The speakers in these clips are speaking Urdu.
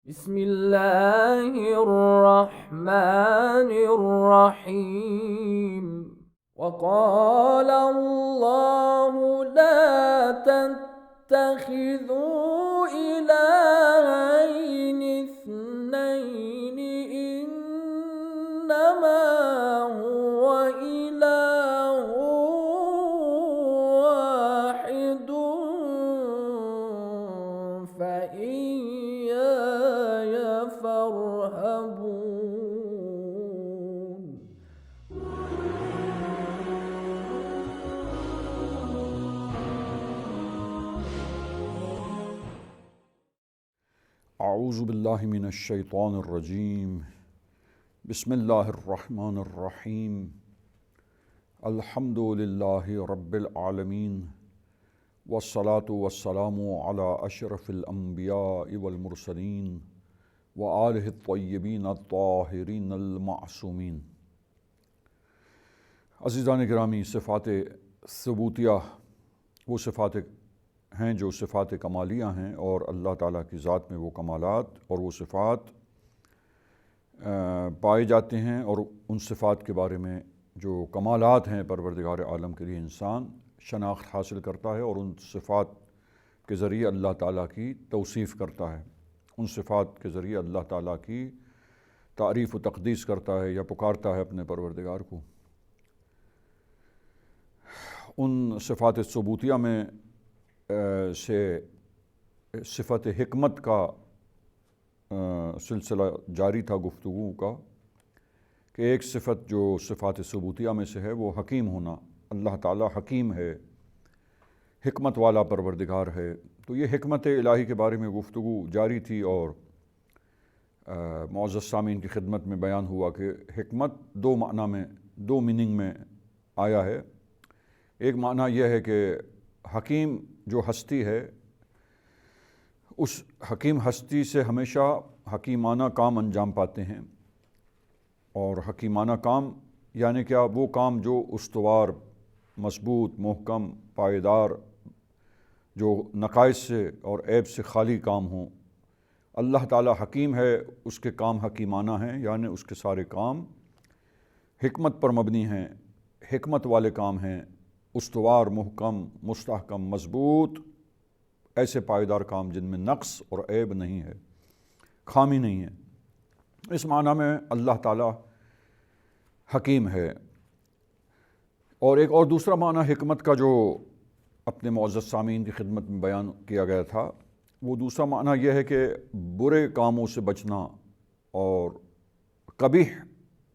بسم اللہ الرحمن الرحیم وقال اللہ لا تتخذوا الہین اثنین انما هو الہ واحد فإیایا فارہبون۔ اعوذ باللہ من الشیطان الرجیم، بسم اللہ الرحمن الرحیم، الحمد للہ رب العالمین، والصلاة والسلام علی اشرف الانبیاء والمرسلین وآلہ الطیبین الطاہرین المعصومین۔ عزیزان گرامی، صفات ثبوتیہ وہ صفات ہیں جو صفات کمالیہ ہیں، اور اللہ تعالیٰ کی ذات میں وہ کمالات اور وہ صفات پائے جاتے ہیں، اور ان صفات کے بارے میں جو کمالات ہیں پروردگار عالم کے لیے انسان شناخت حاصل کرتا ہے، اور ان صفات کے ذریعے اللہ تعالیٰ کی توصیف کرتا ہے، ان صفات کے ذریعے اللہ تعالیٰ کی تعریف و تقدیس کرتا ہے یا پکارتا ہے اپنے پروردگار کو۔ ان صفات ثبوتیہ میں سے صفت حکمت کا سلسلہ جاری تھا گفتگو کا، کہ ایک صفت جو صفات ثبوتیہ میں سے ہے وہ حکیم ہونا۔ اللہ تعالیٰ حکیم ہے، حکمت والا پروردگار ہے۔ تو یہ حکمت الہی کے بارے میں گفتگو جاری تھی، اور معزز سامعین کی خدمت میں بیان ہوا کہ حکمت دو معنی میں، دو میننگ میں آیا ہے۔ ایک معنی یہ ہے کہ حکیم جو ہستی ہے، اس حکیم ہستی سے ہمیشہ حکیمانہ کام انجام پاتے ہیں، اور حکیمانہ کام یعنی کیا؟ وہ کام جو استوار، مضبوط، محکم، پائیدار، جو نقائص سے اور عیب سے خالی کام ہوں۔ اللہ تعالیٰ حکیم ہے، اس کے کام حکیمانہ ہیں، یعنی اس کے سارے کام حکمت پر مبنی ہیں، حکمت والے کام ہیں، استوار، محکم، مستحکم، مضبوط، ایسے پائیدار کام جن میں نقص اور عیب نہیں ہے، خامی نہیں ہے۔ اس معنی میں اللہ تعالیٰ حکیم ہے۔ اور ایک اور دوسرا معنی حکمت کا جو اپنے معزز سامعین کی خدمت میں بیان کیا گیا تھا، وہ دوسرا معنی یہ ہے کہ برے کاموں سے بچنا، اور قبیح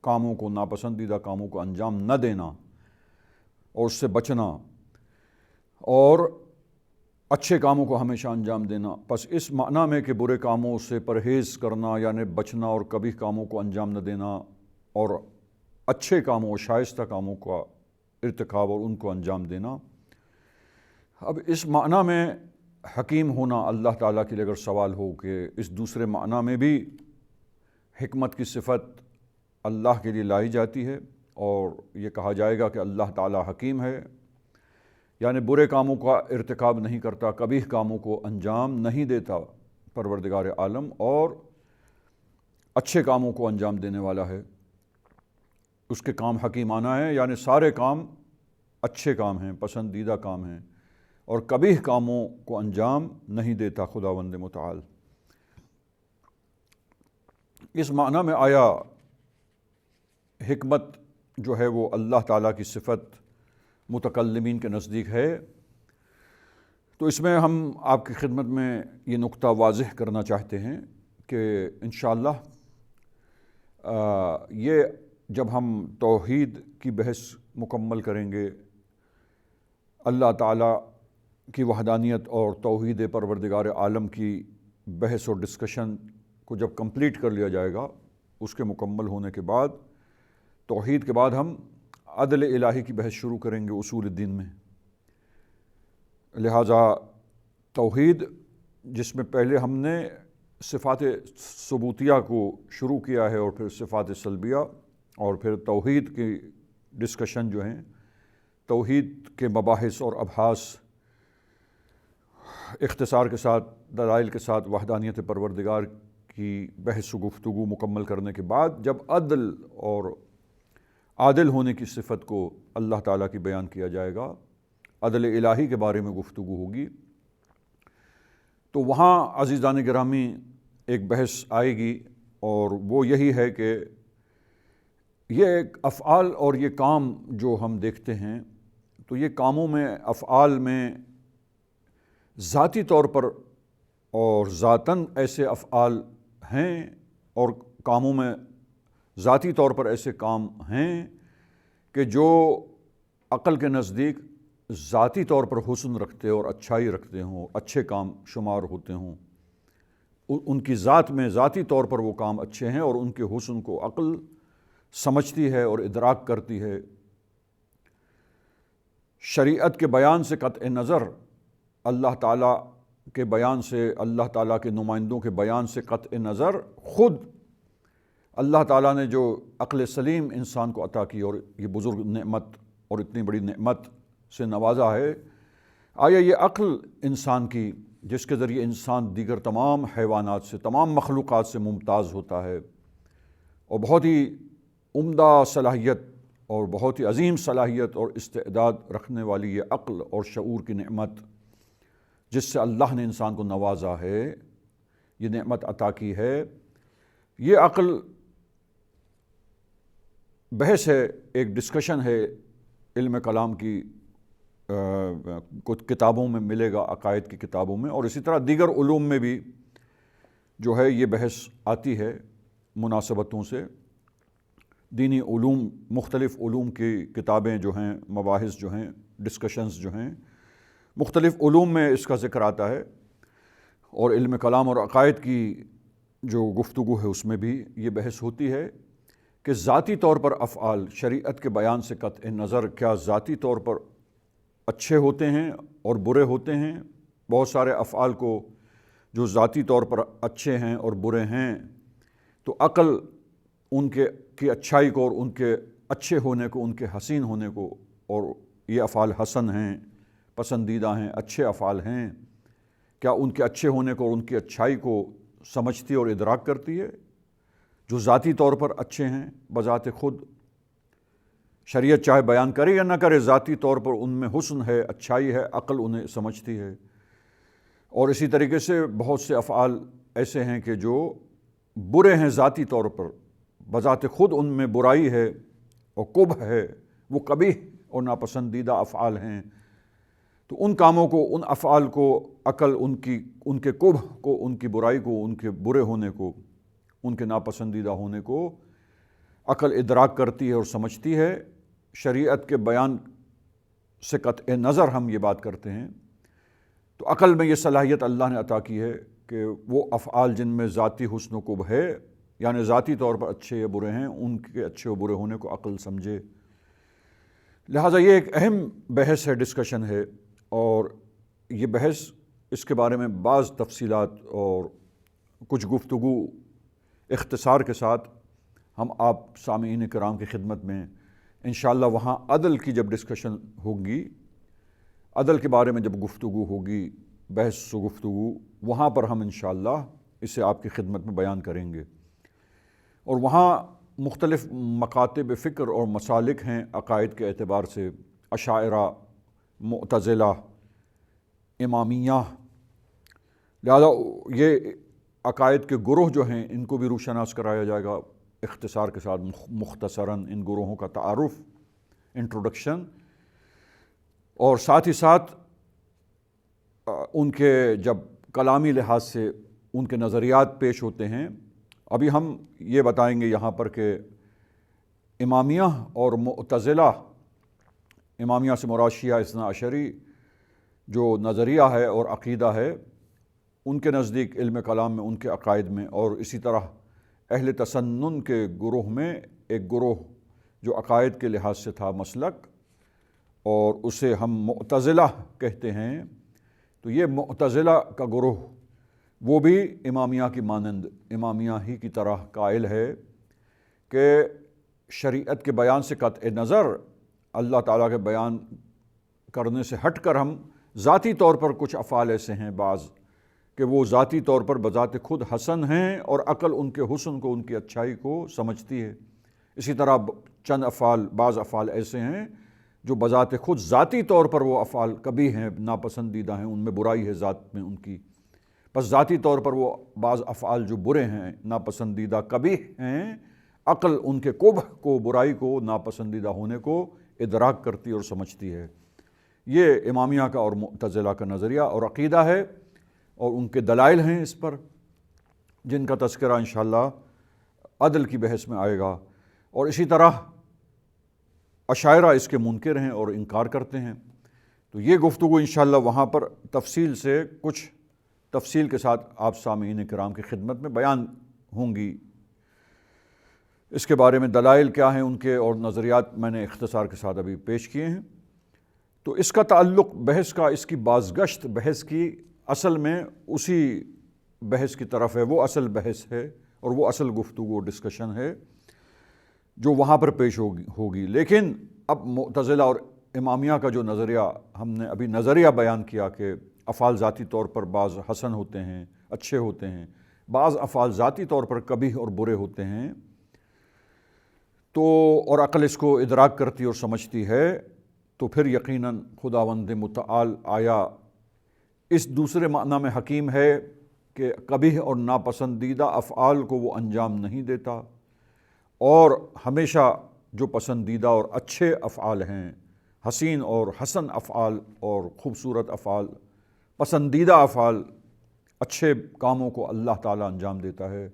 کاموں کو، ناپسندیدہ کاموں کو انجام نہ دینا اور اس سے بچنا، اور اچھے کاموں کو ہمیشہ انجام دینا۔ پس اس معنی میں کہ برے کاموں سے پرہیز کرنا یعنی بچنا، اور قبیح کاموں کو انجام نہ دینا، اور اچھے کاموں اور شائستہ کاموں کا ارتکاب اور ان کو انجام دینا۔ اب اس معنی میں حکیم ہونا اللہ تعالیٰ کے لیے اگر سوال ہو کہ اس دوسرے معنی میں بھی حکمت کی صفت اللہ کے لیے لائی جاتی ہے، اور یہ کہا جائے گا کہ اللہ تعالیٰ حکیم ہے، یعنی برے کاموں کا ارتکاب نہیں کرتا، قبیح کاموں کو انجام نہیں دیتا پروردگار عالم، اور اچھے کاموں کو انجام دینے والا ہے۔ اس کے کام حکیمانہ ہیں، یعنی سارے کام اچھے کام ہیں، پسندیدہ کام ہیں، اور قبیح کاموں کو انجام نہیں دیتا خداوند متعال۔ اس معنی میں آیا حکمت جو ہے وہ اللہ تعالیٰ کی صفت متکلمین کے نزدیک ہے، تو اس میں ہم آپ کی خدمت میں یہ نقطہ واضح کرنا چاہتے ہیں کہ انشاءاللہ یہ جب ہم توحید کی بحث مکمل کریں گے، اللہ تعالیٰ کی وحدانیت اور توحید پروردگار عالم کی بحث اور ڈسکشن کو جب کمپلیٹ کر لیا جائے گا، اس کے مکمل ہونے کے بعد توحید کے بعد ہم عدل الہی کی بحث شروع کریں گے اصول الدین میں۔ لہٰذا توحید، جس میں پہلے ہم نے صفات ثبوتیہ کو شروع کیا ہے، اور پھر صفات سلبیہ، اور پھر توحید کی ڈسکشن جو ہیں، توحید کے مباحث اور ابحاث اختصار کے ساتھ، دلائل کے ساتھ وحدانیت پروردگار کی بحث و گفتگو مکمل کرنے کے بعد جب عدل اور عادل ہونے کی صفت کو اللہ تعالیٰ کی بیان کیا جائے گا، عدل الہی کے بارے میں گفتگو ہوگی، تو وہاں عزیزان گرامی ایک بحث آئے گی، اور وہ یہی ہے کہ یہ ایک افعال اور یہ کام جو ہم دیکھتے ہیں، تو یہ کاموں میں، افعال میں ذاتی طور پر اور ذاتاً ایسے افعال ہیں اور کاموں میں ذاتی طور پر ایسے کام ہیں کہ جو عقل کے نزدیک ذاتی طور پر حسن رکھتے اور اچھائی رکھتے ہوں، اچھے کام شمار ہوتے ہوں، ان کی ذات میں ذاتی طور پر وہ کام اچھے ہیں اور ان کے حسن کو عقل سمجھتی ہے اور ادراک کرتی ہے۔ شریعت کے بیان سے قطع نظر، اللہ تعالیٰ کے بیان سے، اللہ تعالیٰ کے نمائندوں کے بیان سے قطع نظر، خود اللہ تعالیٰ نے جو عقل سلیم انسان کو عطا کی اور یہ بزرگ نعمت اور اتنی بڑی نعمت سے نوازا ہے، آیا یہ عقل انسان کی، جس کے ذریعے انسان دیگر تمام حیوانات سے، تمام مخلوقات سے ممتاز ہوتا ہے، اور بہت ہی عمدہ صلاحیت اور بہت ہی عظیم صلاحیت اور استعداد رکھنے والی یہ عقل اور شعور کی نعمت جس سے اللہ نے انسان کو نوازا ہے، یہ نعمت عطا کی ہے، یہ عقل بحث ہے، ایک ڈسکشن ہے علم کلام کی، کچھ کتابوں میں ملے گا، عقائد کی کتابوں میں، اور اسی طرح دیگر علوم میں بھی جو ہے یہ بحث آتی ہے مناسبتوں سے۔ دینی علوم، مختلف علوم کی کتابیں جو ہیں، مباحث جو ہیں، ڈسکشنز جو ہیں، مختلف علوم میں اس کا ذکر آتا ہے، اور علم کلام اور عقائد کی جو گفتگو ہے اس میں بھی یہ بحث ہوتی ہے کہ ذاتی طور پر افعال شریعت کے بیان سے قطع نظر کیا ذاتی طور پر اچھے ہوتے ہیں اور برے ہوتے ہیں؟ بہت سارے افعال کو جو ذاتی طور پر اچھے ہیں اور برے ہیں، تو عقل ان کی اچھائی کو اور ان کے اچھے ہونے کو، ان کے حسین ہونے کو، اور یہ افعال حسن ہیں، پسندیدہ ہیں، اچھے افعال ہیں، کیا ان کے اچھے ہونے کو اور ان کی اچھائی کو سمجھتی اور ادراک کرتی ہے، جو ذاتی طور پر اچھے ہیں بذات خود؟ شریعت چاہے بیان کرے یا نہ کرے، ذاتی طور پر ان میں حسن ہے، اچھائی ہے، عقل انہیں سمجھتی ہے۔ اور اسی طریقے سے بہت سے افعال ایسے ہیں کہ جو برے ہیں ذاتی طور پر، بذات خود ان میں برائی ہے اور قبح ہے، وہ قبیح اور ناپسندیدہ افعال ہیں، تو ان کاموں کو، ان افعال کو عقل ان کے قبح کو، ان کی برائی کو، ان کے برے ہونے کو، ان کے ناپسندیدہ ہونے کو عقل ادراک کرتی ہے اور سمجھتی ہے۔ شریعت کے بیان سے قطع نظر ہم یہ بات کرتے ہیں، تو عقل میں یہ صلاحیت اللہ نے عطا کی ہے کہ وہ افعال جن میں ذاتی حسن و قبح ہے، یعنی ذاتی طور پر اچھے یا برے ہیں، ان کے اچھے و برے ہونے کو عقل سمجھے۔ لہٰذا یہ ایک اہم بحث ہے، ڈسکشن ہے، اور یہ بحث، اس کے بارے میں بعض تفصیلات اور کچھ گفتگو اختصار کے ساتھ ہم آپ سامعین کرام کی خدمت میں انشاءاللہ وہاں عدل کی جب ڈسکشن ہوگی، عدل کے بارے میں جب گفتگو ہوگی، بحث و گفتگو، وہاں پر ہم انشاءاللہ اسے آپ کی خدمت میں بیان کریں گے، اور وہاں مختلف مکاتب فکر اور مسالک ہیں عقائد کے اعتبار سے، اشاعرہ، معتزلہ، امامیہ، لہذا یہ عقائد کے گروہ جو ہیں ان کو بھی روشناس کرایا جائے گا اختصار کے ساتھ، مختصراً ان گروہوں کا تعارف، انٹروڈکشن، اور ساتھ ہی ساتھ ان کے جب کلامی لحاظ سے ان کے نظریات پیش ہوتے ہیں۔ ابھی ہم یہ بتائیں گے یہاں پر کہ امامیہ اور معتزلہ، امامیہ سے مراد شیعہ اثنا عشری جو نظریہ ہے اور عقیدہ ہے، ان کے نزدیک علم کلام میں، ان کے عقائد میں، اور اسی طرح اہل تسنن کے گروہ میں ایک گروہ جو عقائد کے لحاظ سے تھا مسلک، اور اسے ہم معتزلہ کہتے ہیں، تو یہ معتزلہ کا گروہ وہ بھی امامیہ کی مانند، امامیہ ہی کی طرح قائل ہے کہ شریعت کے بیان سے قطع نظر، اللہ تعالیٰ کے بیان کرنے سے ہٹ کر ہم ذاتی طور پر کچھ افعال ایسے ہیں بعض کہ کہ وہ ذاتی طور پر بذات خود حسن ہیں اور عقل ان کے حسن کو، ان کی اچھائی کو سمجھتی ہے۔ اسی طرح چند افعال، بعض افعال ایسے ہیں جو بذات خود ذاتی طور پر وہ افعال کبھی ہیں، ناپسندیدہ ہیں، ان میں برائی ہے ذات میں ان کی، بس ذاتی طور پر وہ بعض افعال جو برے ہیں، ناپسندیدہ کبھی ہیں، عقل ان کے قبح کو، برائی کو، ناپسندیدہ ہونے کو ادراک کرتی اور سمجھتی ہے۔ یہ امامیہ کا اور معتزلہ کا نظریہ اور عقیدہ ہے، اور ان کے دلائل ہیں اس پر، جن کا تذکرہ انشاءاللہ عدل کی بحث میں آئے گا۔ اور اسی طرح اشاعرہ اس کے منکر ہیں اور انکار کرتے ہیں۔ تو یہ گفتگو انشاءاللہ وہاں پر تفصیل سے، کچھ تفصیل کے ساتھ آپ سامعین کرام کی خدمت میں بیان ہوں گی۔ اس کے بارے میں دلائل کیا ہیں ان کے اور نظریات میں نے اختصار کے ساتھ ابھی پیش کیے ہیں۔ تو اس کا تعلق بحث کا، اس کی بازگشت بحث کی اصل میں اسی بحث کی طرف ہے، وہ اصل بحث ہے اور وہ اصل گفتگو ڈسکشن ہے جو وہاں پر پیش ہوگی۔ لیکن اب معتزلہ اور امامیہ کا جو نظریہ ہم نے ابھی نظریہ بیان کیا کہ افعال ذاتی طور پر بعض حسن ہوتے ہیں، اچھے ہوتے ہیں، بعض افعال ذاتی طور پر قبیح اور برے ہوتے ہیں، تو اور عقل اس کو ادراک کرتی اور سمجھتی ہے، تو پھر یقیناً خداوند متعال آیا اس دوسرے معنی میں حکیم ہے کہ قبیح اور ناپسندیدہ افعال کو وہ انجام نہیں دیتا، اور ہمیشہ جو پسندیدہ اور اچھے افعال ہیں، حسین اور حسن افعال اور خوبصورت افعال، پسندیدہ افعال، اچھے کاموں کو اللہ تعالیٰ انجام دیتا ہے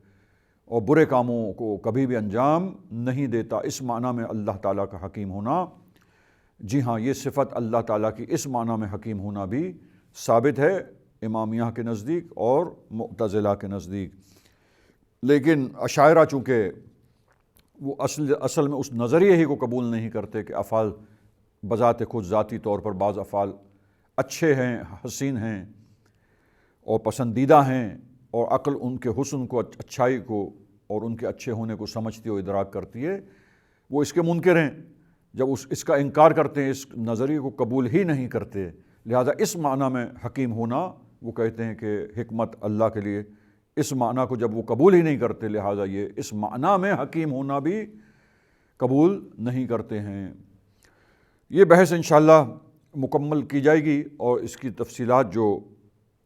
اور برے کاموں کو کبھی بھی انجام نہیں دیتا۔ اس معنی میں اللہ تعالیٰ کا حکیم ہونا، جی ہاں، یہ صفت اللہ تعالیٰ کی اس معنی میں حکیم ہونا بھی ثابت ہے امامیہ کے نزدیک اور معتزلہ کے نزدیک۔ لیکن اشاعرہ چونکہ وہ اصل میں اس نظریے ہی کو قبول نہیں کرتے کہ افعال بذات خود ذاتی طور پر بعض افعال اچھے ہیں، حسین ہیں اور پسندیدہ ہیں، اور عقل ان کے حسن کو، اچھائی کو اور ان کے اچھے ہونے کو سمجھتی اور ادراک کرتی ہے، وہ اس کے منکر ہیں۔ جب اس کا انکار کرتے ہیں، اس نظریے کو قبول ہی نہیں کرتے، لہذا اس معنی میں حکیم ہونا، وہ کہتے ہیں کہ حکمت اللہ کے لیے، اس معنی کو جب وہ قبول ہی نہیں کرتے، لہذا یہ اس معنی میں حکیم ہونا بھی قبول نہیں کرتے ہیں۔ یہ بحث انشاءاللہ مکمل کی جائے گی، اور اس کی تفصیلات جو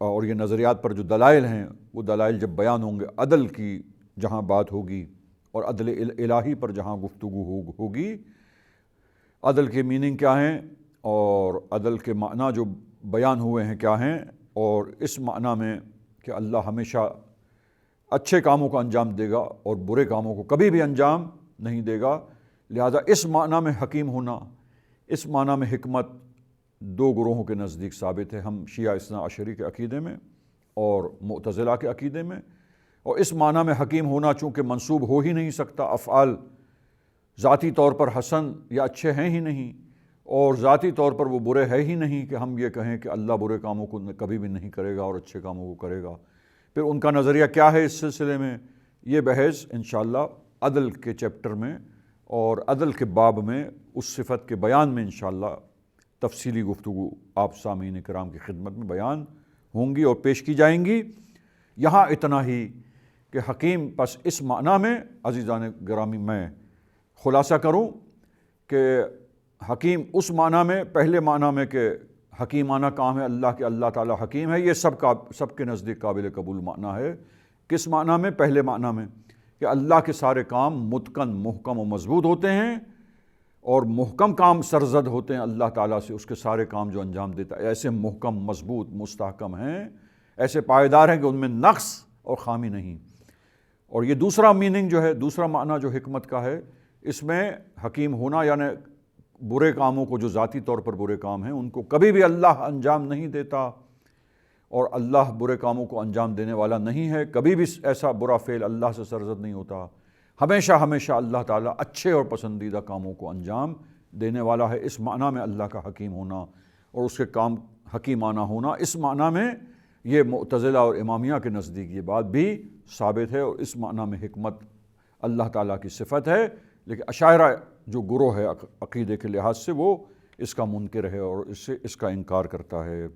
اور یہ نظریات پر جو دلائل ہیں، وہ دلائل جب بیان ہوں گے، عدل کی جہاں بات ہوگی اور عدل الہی پر جہاں گفتگو ہوگی، عدل کے میننگ کیا ہیں اور عدل کے معنی جو بیان ہوئے ہیں کیا ہیں، اور اس معنی میں کہ اللہ ہمیشہ اچھے کاموں کو انجام دے گا اور برے کاموں کو کبھی بھی انجام نہیں دے گا، لہذا اس معنی میں حکیم ہونا، اس معنی میں حکمت دو گروہوں کے نزدیک ثابت ہے، ہم شیعہ اثنا عشری کے عقیدے میں اور معتزلہ کے عقیدے میں۔ اور اس معنی میں حکیم ہونا چونکہ منسوب ہو ہی نہیں سکتا، افعال ذاتی طور پر حسن یا اچھے ہیں ہی نہیں، اور ذاتی طور پر وہ برے ہے ہی نہیں کہ ہم یہ کہیں کہ اللہ برے کاموں کو کبھی بھی نہیں کرے گا اور اچھے کاموں کو کرے گا۔ پھر ان کا نظریہ کیا ہے اس سلسلے میں، یہ بحث انشاءاللہ عدل کے چیپٹر میں اور عدل کے باب میں اس صفت کے بیان میں انشاءاللہ تفصیلی گفتگو آپ سامعین کرام کی خدمت میں بیان ہوں گی اور پیش کی جائیں گی۔ یہاں اتنا ہی کہ حکیم پس اس معنی میں، عزیزان گرامی، میں خلاصہ کروں کہ حکیم اس معنی میں، پہلے معنی میں کہ حکیمانہ کام ہے اللہ کے، اللہ تعالیٰ حکیم ہے، یہ سب کے نزدیک قابل قبول معنی ہے۔ کس معنی میں؟ پہلے معنی میں کہ اللہ کے سارے کام متقن، محکم و مضبوط ہوتے ہیں، اور محکم کام سرزد ہوتے ہیں اللہ تعالیٰ سے، اس کے سارے کام جو انجام دیتا ہے ایسے محکم، مضبوط، مستحکم ہیں، ایسے پائیدار ہیں کہ ان میں نقص اور خامی نہیں۔ اور یہ دوسرا میننگ جو ہے، دوسرا معنی جو حکمت کا ہے، اس میں حکیم ہونا یعنی برے کاموں کو، جو ذاتی طور پر برے کام ہیں، ان کو کبھی بھی اللہ انجام نہیں دیتا، اور اللہ برے کاموں کو انجام دینے والا نہیں ہے، کبھی بھی ایسا برا فعل اللہ سے سرزد نہیں ہوتا، ہمیشہ اللہ تعالیٰ اچھے اور پسندیدہ کاموں کو انجام دینے والا ہے۔ اس معنی میں اللہ کا حکیم ہونا اور اس کے کام حکیمانہ ہونا، اس معنی میں یہ معتزلہ اور امامیہ کے نزدیک یہ بات بھی ثابت ہے، اور اس معنی میں حکمت اللہ تعالیٰ کی صفت ہے۔ لیکن اشاعرہ جو گروہ ہے عقیدے کے لحاظ سے، وہ اس کا منکر ہے اور اس کا انکار کرتا ہے۔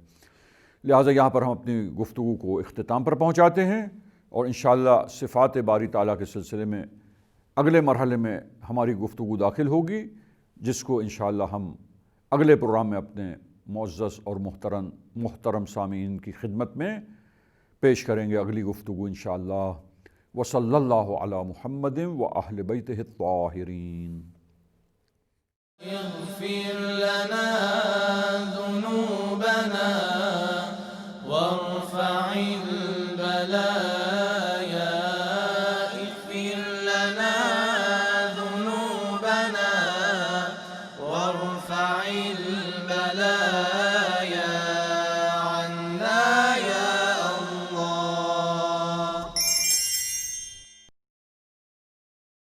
لہٰذا یہاں پر ہم اپنی گفتگو کو اختتام پر پہنچاتے ہیں، اور انشاءاللہ صفات باری تعالیٰ کے سلسلے میں اگلے مرحلے میں ہماری گفتگو داخل ہوگی، جس کو انشاءاللہ ہم اگلے پروگرام میں اپنے معزز اور محترم سامعین کی خدمت میں پیش کریں گے اگلی گفتگو انشاءاللہ۔ وصلی اللہ علی محمد و اہل بیتہ الطاہرین۔ اغفر لنا